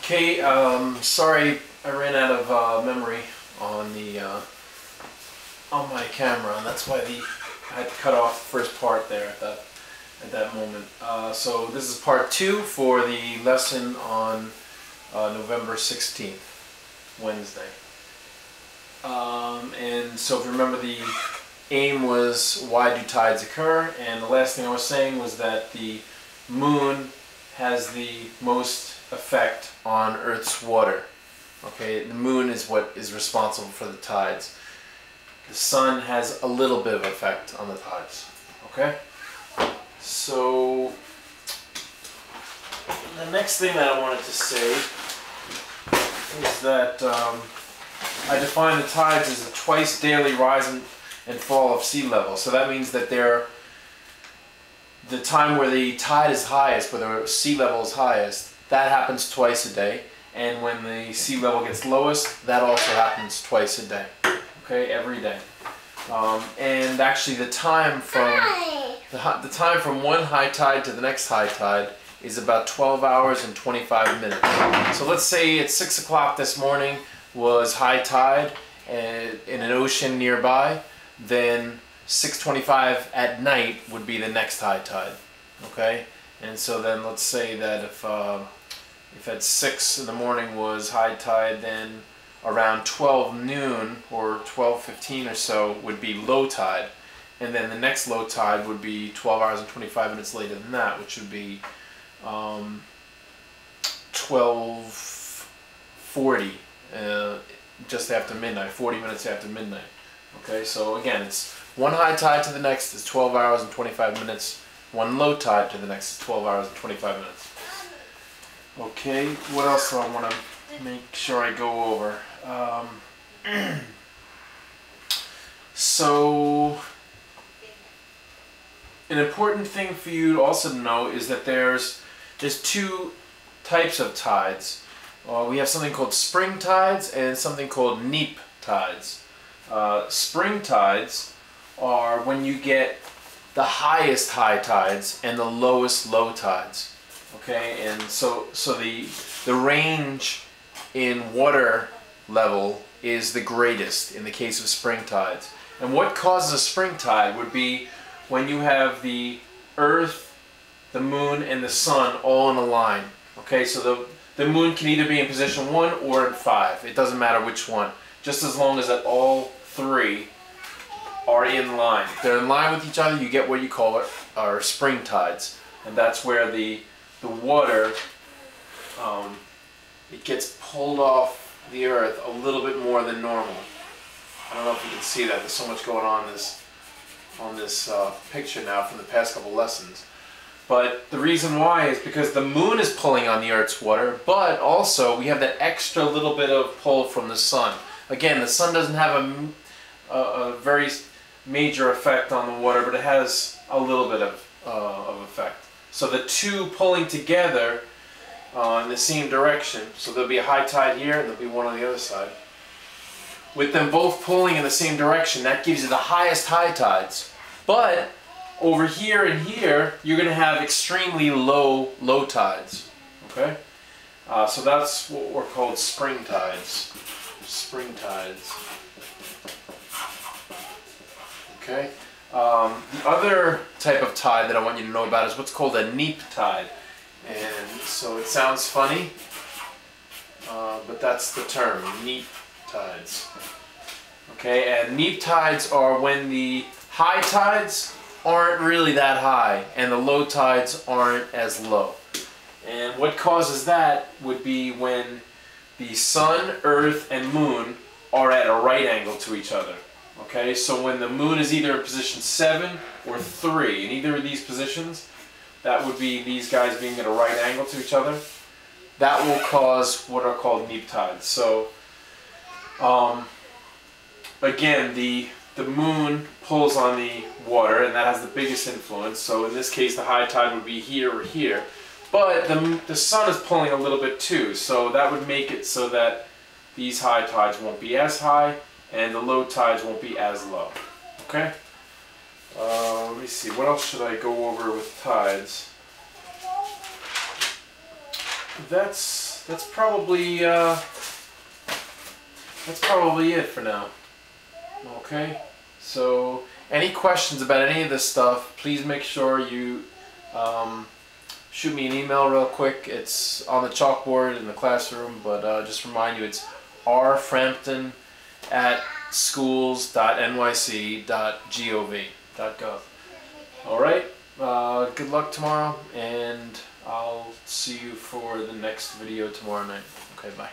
Okay, sorry I ran out of memory on the on my camera, and that's why I had to cut off the first part there at that moment. So this is part 2 for the lesson on November 16th, Wednesday. And so if you remember, the aim was why do tides occur, and the last thing I was saying was that the moon has the most effect on Earth's water. Okay, the moon is what is responsible for the tides. The sun has a little bit of effect on the tides. Okay, so the next thing that I wanted to say is that I define the tides as a twice daily rise and fall of sea level. So that means that the time where the tide is highest, where the sea level is highest, that happens twice a day. And when the sea level gets lowest, that also happens twice a day. Okay, every day. And actually, the time from one high tide to the next high tide is about 12 hours and 25 minutes. So let's say at 6 o'clock this morning was high tide in an ocean nearby, then 6:25 at night would be the next high tide. Okay, and so then let's say that if at 6 in the morning was high tide, then around 12 noon or 12:15 or so would be low tide, and then the next low tide would be 12 hours and 25 minutes later than that, which would be 12:40, just after midnight, 40 minutes after midnight. Okay, so again, it's one high tide to the next is 12 hours and 25 minutes. One low tide to the next is 12 hours and 25 minutes. Okay, what else do I want to make sure I go over? So, an important thing for you also to know is that there's two types of tides. We have something called spring tides and something called neap tides. Spring tides are when you get the highest high tides and the lowest low tides. Okay, and so the range in water level is the greatest in the case of spring tides. And what causes a spring tide would be when you have the Earth, the moon, and the sun all in a line. Okay, so the moon can either be in position 1 or in 5. It doesn't matter which one, just as long as that all three are in line. If they're in line with each other, you get what you call our spring tides, and that's where the water it gets pulled off the Earth a little bit more than normal. I don't know if you can see that. There's so much going on this picture now from the past couple lessons. But the reason why is because the moon is pulling on the Earth's water, but also we have that extra little bit of pull from the sun. Again, the sun doesn't have a very major effect on the water, but it has a little bit of effect. So the two pulling together in the same direction, so there'll be a high tide here and there'll be one on the other side. With them both pulling in the same direction, that gives you the highest high tides. But over here and here, you're going to have extremely low tides. Okay, so that's what we're called spring tides. Spring tides. Okay. The other type of tide that I want you to know about is what's called a neap tide. And so it sounds funny, but that's the term, neap tides. Okay, and neap tides are when the high tides aren't really that high and the low tides aren't as low. And what causes that would be when the sun, earth, and moon are at a right angle to each other. Okay, so when the moon is either in position 7 or 3, in either of these positions, that would be these guys being at a right angle to each other, that will cause what are called neap tides. So, again, the moon pulls on the water, and that has the biggest influence. So in this case, the high tide would be here or here. But the sun is pulling a little bit too, so that would make it so that these high tides won't be as high, and the low tides won't be as low. Okay? Let me see, what else should I go over with tides? That's that's probably it for now. Okay, so any questions about any of this stuff, please make sure you shoot me an email real quick. It's on the chalkboard in the classroom, but just remind you, it's rframpton@schools.nyc.gov. Alright, good luck tomorrow, and I'll see you for the next video tomorrow night. Okay, bye.